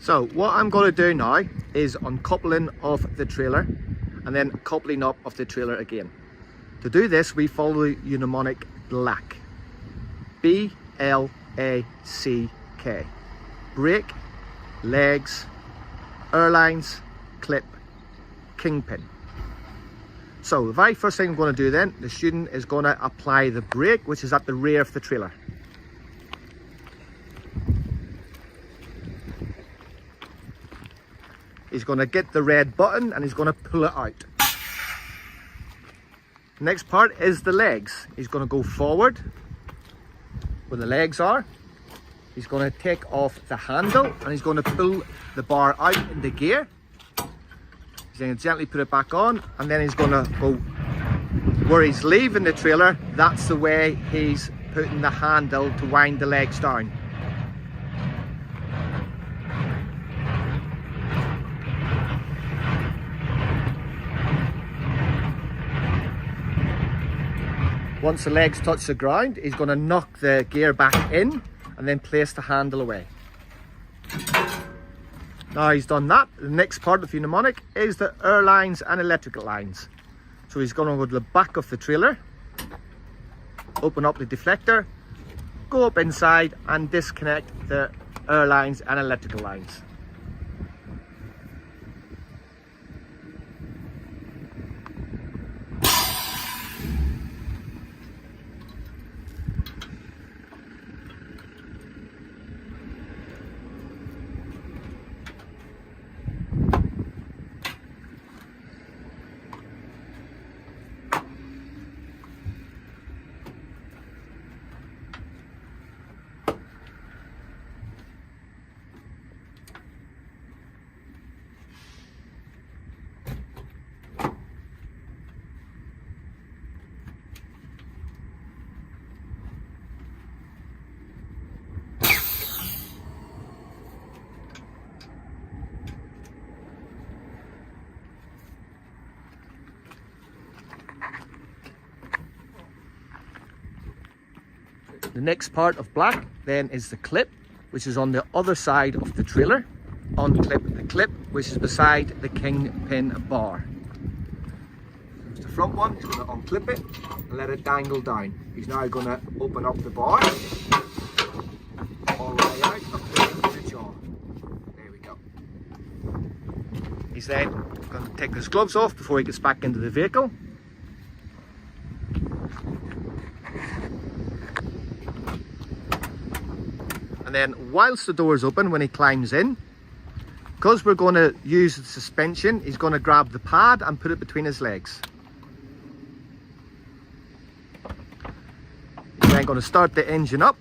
So what I'm going to do now is uncoupling of the trailer and then coupling up of the trailer again. To do this, we follow the mnemonic BLACK. B-L-A-C-K. Brake, legs, airlines, clip, kingpin. So the very first thing I'm going to do then, the student is going to apply the brake, which is at the rear of the trailer. He's going to get the red button and he's going to pull it out. Next part is the legs. He's going to go forward where the legs are. He's going to take off the handle and he's going to pull the bar out in the gear. He's going to gently put it back on, and then he's going to go where he's leaving the trailer. That's the way he's putting the handle to wind the legs down. Once the legs touch the ground, he's going to knock the gear back in and then place the handle away. Now he's done that, the next part of the mnemonic is the air lines and electrical lines. So he's going to go to the back of the trailer, open up the deflector, go up inside and disconnect the air lines and electrical lines. The next part of black then is the clip, which is on the other side of the trailer. Unclip the clip, which is beside the kingpin bar. There's the front one, he's going to unclip it and let it dangle down. He's now going to open up the bar all the way out up to the jaw. There we go. He's then going to take his gloves off before he gets back into the vehicle. And then whilst the door is open, when he climbs in, because we're going to use the suspension, he's going to grab the pad and put it between his legs. He's then going to start the engine up.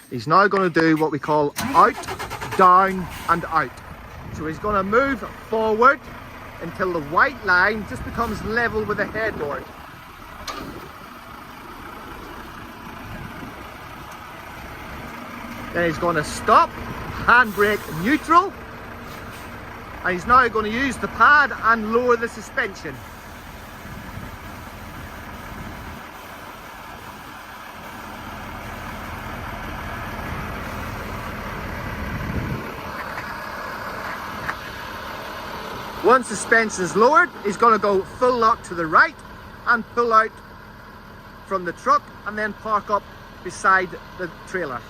He's now going to do what we call out, down and out. So he's going to move forward until the white line just becomes level with the headboard. Then he's going to stop, handbrake neutral, and he's now going to use the pad and lower the suspension. Once the suspension is lowered, he's going to go full lock to the right and pull out from the truck and then park up beside the trailer.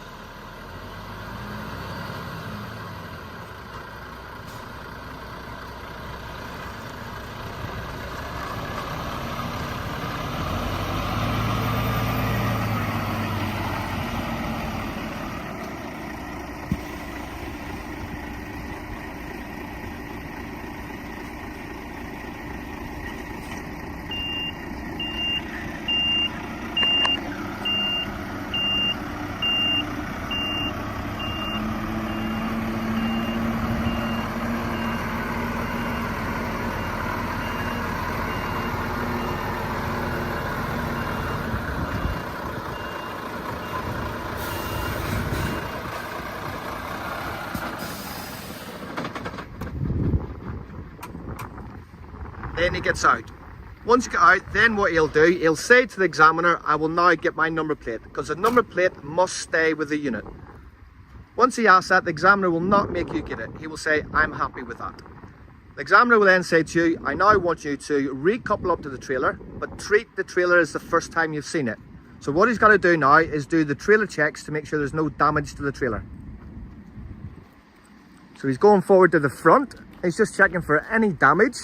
Then he gets out. Once you get out, then what he'll do, he'll say to the examiner, I will now get my number plate, because the number plate must stay with the unit. Once he asks that, the examiner will not make you get it. He will say, I'm happy with that. The examiner will then say to you, I now want you to recouple up to the trailer, but treat the trailer as the first time you've seen it. So what he's got to do now is do the trailer checks to make sure there's no damage to the trailer. So he's going forward to the front. He's just checking for any damage.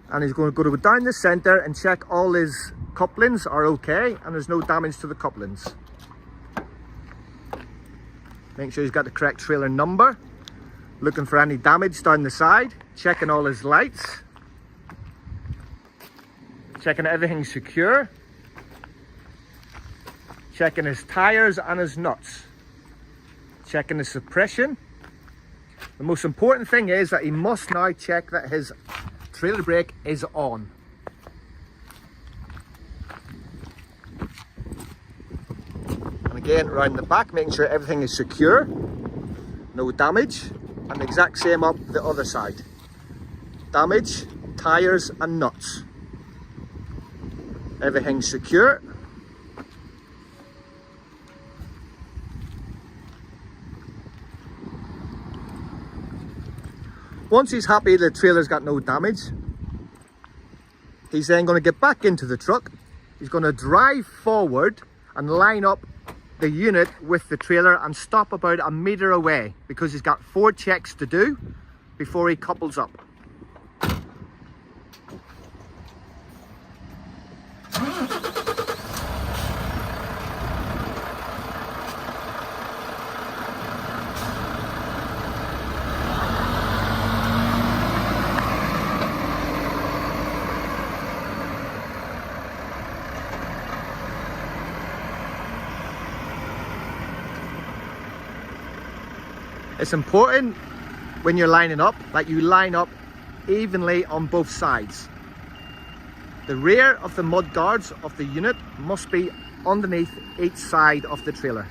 And he's going to go down the center and check all his couplings are okay and there's no damage to the couplings. Make sure he's got the correct trailer number. Looking for any damage down the side. Checking all his lights. Checking everything's secure. Checking his tires and his nuts. Checking the suppression. The most important thing is that he must now check that his trailer brake is on. And again, around the back, making sure everything is secure, no damage, and the exact same up the other side. Damage, tires and nuts. Everything's secure. Once he's happy the trailer's got no damage, he's then going to get back into the truck. He's going to drive forward and line up the unit with the trailer and stop about a metre away because he's got 4 checks to do before he couples up. It's important when you're lining up that you line up evenly on both sides. The rear of the mud guards of the unit must be underneath each side of the trailer.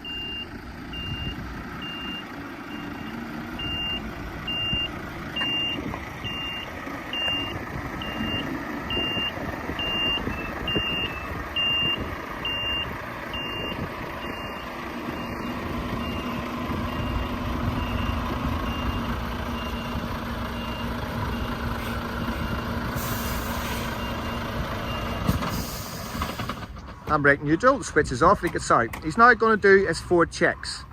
Handbrake neutral, the switch is off and he gets out. He's now going to do his 4 checks.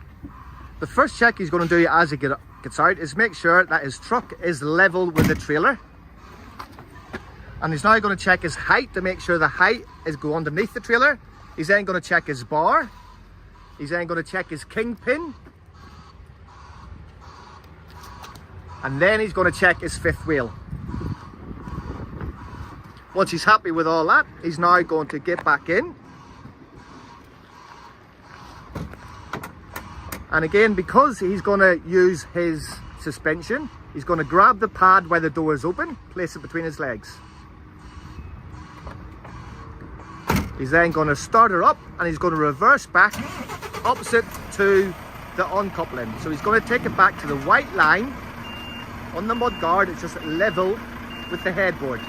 The first check he's going to do as he gets out is make sure that his truck is level with the trailer. And he's now going to check his height to make sure the height is go underneath the trailer. He's then going to check his bar. He's then going to check his kingpin. And then he's going to check his 5th wheel. Once he's happy with all that, he's now going to get back in. And again, because he's going to use his suspension, he's going to grab the pad where the door is open, place it between his legs. He's then going to start her up and he's going to reverse back opposite to the uncoupling. So he's going to take it back to the white line on the mud guard. It's just level with the headboard.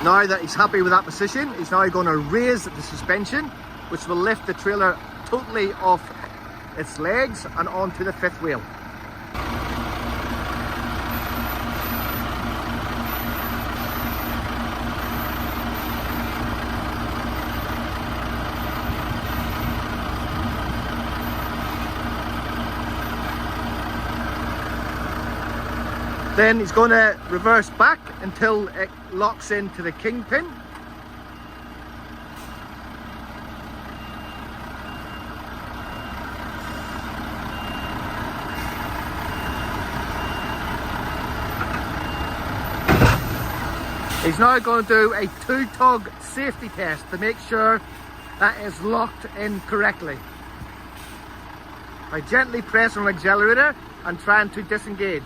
Now that he's happy with that position, he's now going to raise the suspension, which will lift the trailer totally off its legs and onto the 5th wheel. Then he's going to reverse back until it locks into the kingpin. He's now going to do a 2-tug safety test to make sure that is locked in correctly. I gently press on the accelerator and trying to disengage.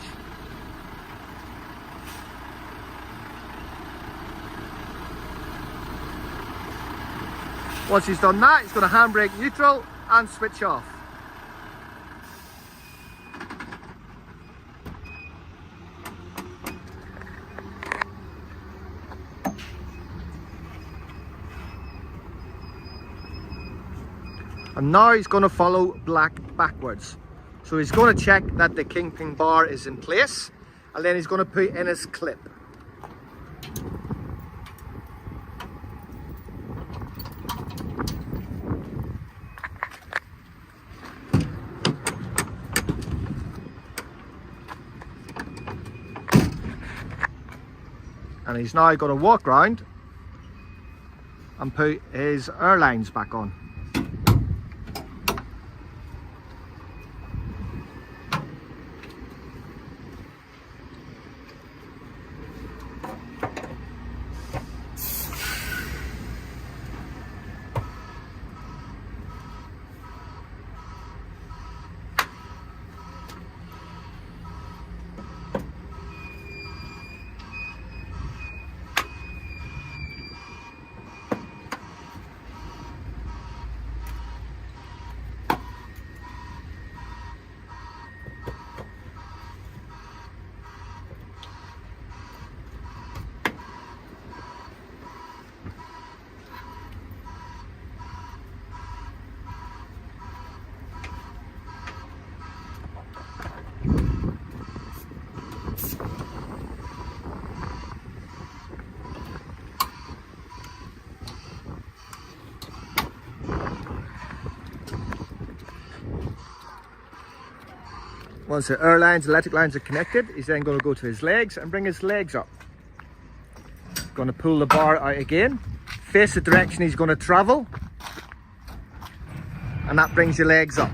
Once he's done that, he's going to handbrake neutral and switch off. And now he's going to follow black backwards. So he's going to check that the kingpin bar is in place, and then he's going to put in his clip. And he's now going to walk round and put his air lines back on. Once the air lines, electric lines are connected, he's then going to go to his legs and bring his legs up. Going to pull the bar out again, face the direction he's going to travel, and that brings your legs up.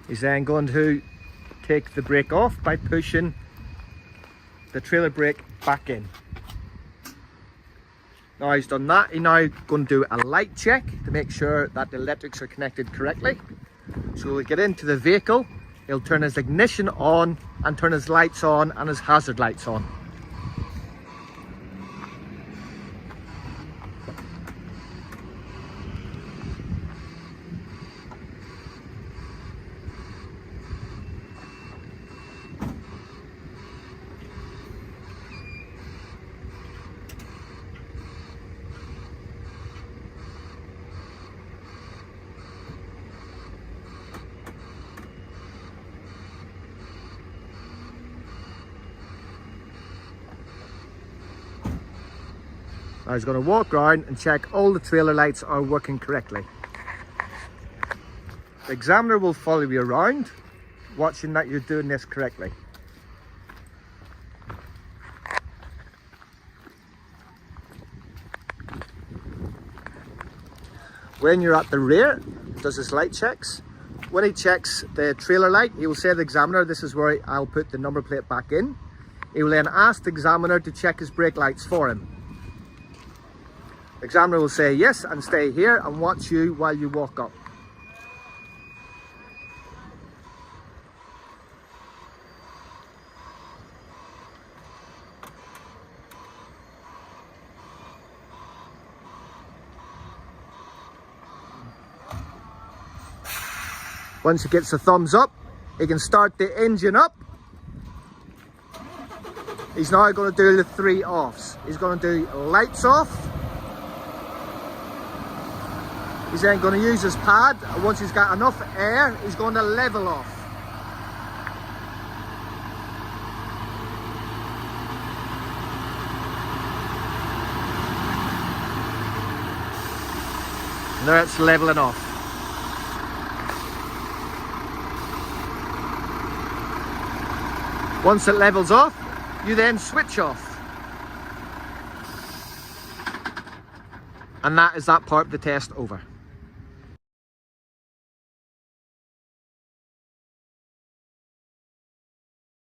He's then going to take the brake off by pushing the trailer brake back in. Now he's done that, he's now going to do a light check to make sure that the electrics are connected correctly. So he'll get into the vehicle, he'll turn his ignition on and turn his lights on and his hazard lights on. Now he's going to walk around and check all the trailer lights are working correctly. The examiner will follow you around, watching that you're doing this correctly. When you're at the rear, he does his light checks. When he checks the trailer light, he will say to the examiner, this is where I'll put the number plate back in. He will then ask the examiner to check his brake lights for him. The examiner will say yes and stay here and watch you while you walk up. Once he gets the thumbs up, he can start the engine up. He's now going to do the 3 offs. He's going to do lights off. He's then going to use his pad, and once he's got enough air, he's going to level off. Now it's leveling off. Once it levels off, you then switch off. And that is that part of the test over.